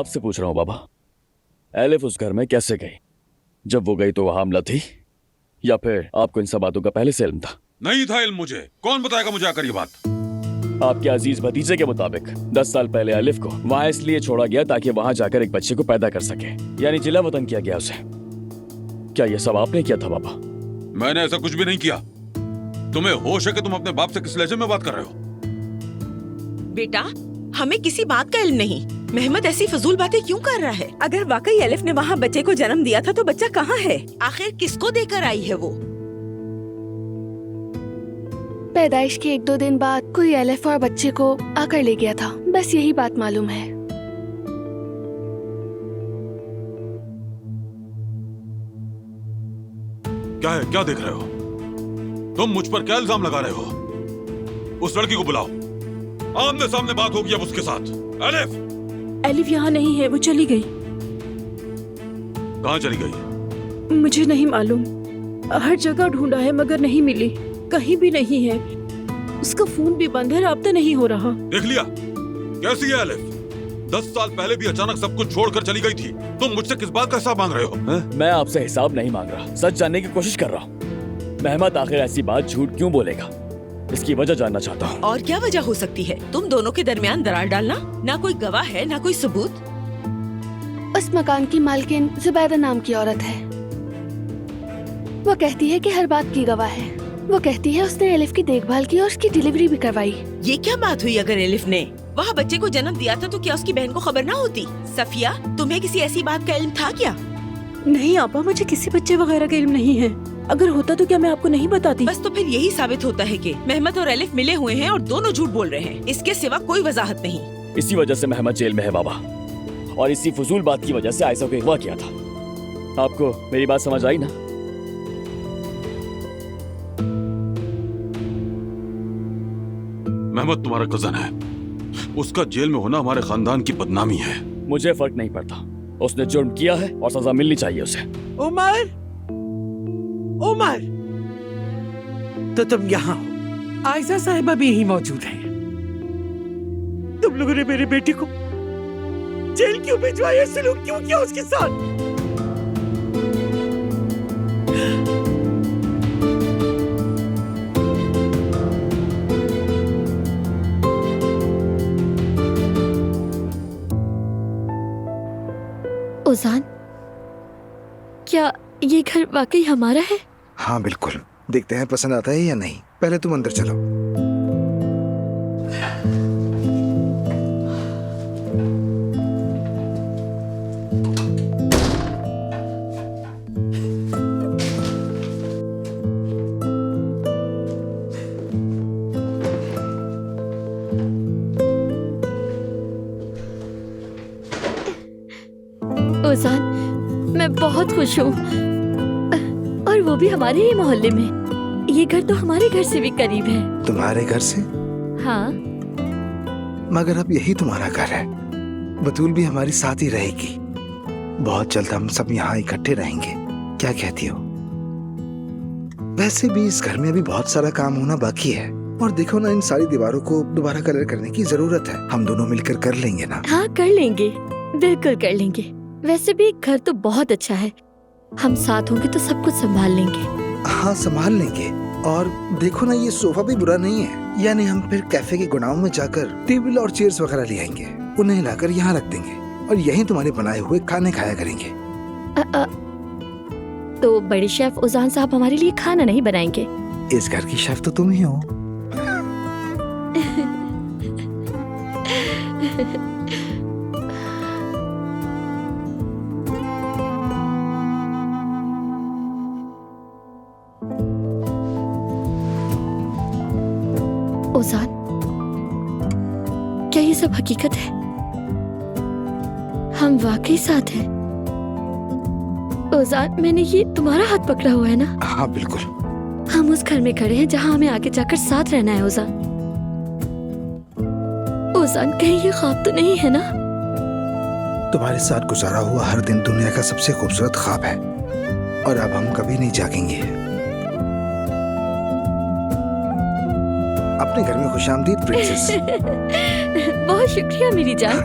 आपसे पूछ रहा हूँ बाबा, एलिफ उस घर में कैसे गई? जब वो गई तो वो हामला थी, या फिर आपको इन सब बातों का पहले से इल्म था? नहीं था इल्म मुझे। कौन बताएगा मुझे आकर ये बात? आपके अजीज भतीजे के मुताबिक 10 साल पहले एलिफ को वहां इसलिए छोड़ा गया ताकि वहां जाकर एक बच्चे को पैदा कर सके, यानी जिला वतन किया गया उसे। क्या ये सब आपने किया था बाबा? मैंने ऐसा कुछ भी नहीं किया। तुम्हें होश है कि तुम अपने बाप से किस लहजे में बात कर रहे हो? बेटा, हमें किसी बात का इल्म नहीं। मेहमद ऐसी फजूल बातें क्यों कर रहा है? अगर वाकई एलिफ ने वहाँ बच्चे को जन्म दिया था तो बच्चा कहाँ है? आखिर किसको देकर आई है वो? पैदाइश के 1-2 दिन बाद कोई एलिफ और बच्चे को आकर ले गया था, बस यही बात मालूम है। क्या है? क्या देख रहे हो तुम? मुझ पर क्या इल्जाम लगा रहे हो? उस लड़की को बुलाओ, आमने सामने बात होगी अब उसके साथ। एलिफ यहाँ नहीं है, वो चली गई। कहाँ चली गई? मुझे नहीं मालूम। हर जगह ढूंढा है मगर नहीं मिली, कहीं भी नहीं है। उसका फोन भी बंद है, राब्ता नहीं हो रहा। देख लिया कैसी है एलिफ? 10 साल पहले भी अचानक सब कुछ छोड़कर चली गई थी। तुम मुझसे किस बात का हिसाब मांग रहे हो? मैं आपसे हिसाब नहीं मांग रहा, सच जानने की कोशिश कर रहा हूँ। मेहमद आखिर ऐसी बात झूठ क्यों बोलेगा, इसकी वजह जानना चाहता हूँ। और क्या वजह हो सकती है? तुम दोनों के दरमियान दरार डालना? ना कोई गवाह है, ना कोई सबूत। उस मकान की मालकिन जुबैदा नाम की औरत है। वो कहती है कि हर बात की गवाह है। वो कहती है उसने एलिफ की देखभाल की और उसकी डिलीवरी भी करवाई। ये क्या बात हुई? अगर एलिफ ने वहाँ बच्चे को जन्म दिया था तो क्या उसकी बहन को खबर ना होती? सफिया, तुम्हें किसी ऐसी बात का इल्म था क्या? नहीं आपा, मुझे किसी बच्चे वगैरह का इल्म नहीं है। अगर होता तो क्या मैं आपको नहीं बताती? बस तो फिर यही साबित होता है कि मेहमद और एलिफ मिले हुए हैं और दोनों झूठ बोल रहे हैं। इसके सिवा कोई वजाहत नहीं। इसी वजह से मेहमद जेल में है बाबा, और इसी फजूल बात की वजह से आयशा को अगवा किया था। आपको मेरी बात समझ आई ना? मेहमद तुम्हारा कजन है, उसका जेल में होना हमारे खानदान की बदनामी है। मुझे फर्क नहीं पड़ता, उसने जुर्म किया है और सजा मिलनी चाहिए उसे। उमर, उमर, तो तुम यहाँ हो? आयशा साहिबा भी यही मौजूद है। तुम लोगों ने मेरे बेटे को जेल क्यों भिजवाया? सलूक क्यों किया उसके साथ? ओजान, क्या ये घर वाकई हमारा है? हाँ बिल्कुल, देखते हैं पसंद आता है या नहीं। पहले तुम अंदर चलो। ओजान, मैं बहुत खुश हूँ, और वो भी हमारे ही मोहल्ले में। ये घर तो हमारे घर से भी करीब है। तुम्हारे घर से? हाँ। मगर अब यही तुम्हारा घर है। बतूल भी हमारी साथ ही रहेगी। बहुत जल्द हम सब यहाँ इकट्ठे रहेंगे, क्या कहती हो? वैसे भी इस घर में अभी बहुत सारा काम होना बाकी है, और देखो ना, इन सारी दीवारों को दोबारा कलर करने की जरूरत है। हम दोनों मिलकर कर लेंगे ना? हाँ कर लेंगे, बिल्कुल कर लेंगे। वैसे भी घर तो बहुत अच्छा है, हम साथ होंगे तो सब कुछ संभाल लेंगे। हाँ संभाल लेंगे। और देखो ना, ये सोफा भी बुरा नहीं है। यानी हम फिर कैफे के गोडाउन में जाकर टेबल और चेयर्स वगैरह ले आएंगे, उन्हें लाकर यहाँ रख देंगे और यहीं तुम्हारे बनाए हुए खाने खाया करेंगे। तो बड़े शेफ उजान साहब हमारे लिए खाना नहीं बनाएंगे? इस घर की शेफ तो तुम ही हो। ओजान, क्या ये सब हकीकत है? हम वाकई साथ हैं? ओजान, मैंने ये तुम्हारा हाथ पकड़ा हुआ है ना? हाँ बिल्कुल। हम उस घर में खड़े हैं जहाँ हमें आगे जाकर साथ रहना है। ओजान, ओजान, कहीं ये ख्वाब तो नहीं है ना? तुम्हारे साथ गुजारा हुआ हर दिन दुनिया का सबसे खूबसूरत ख्वाब है, और अब हम कभी नहीं जागेंगे। अपने घर में खुशामदीद प्रिंसेस। बहुत शुक्रिया मेरी जान।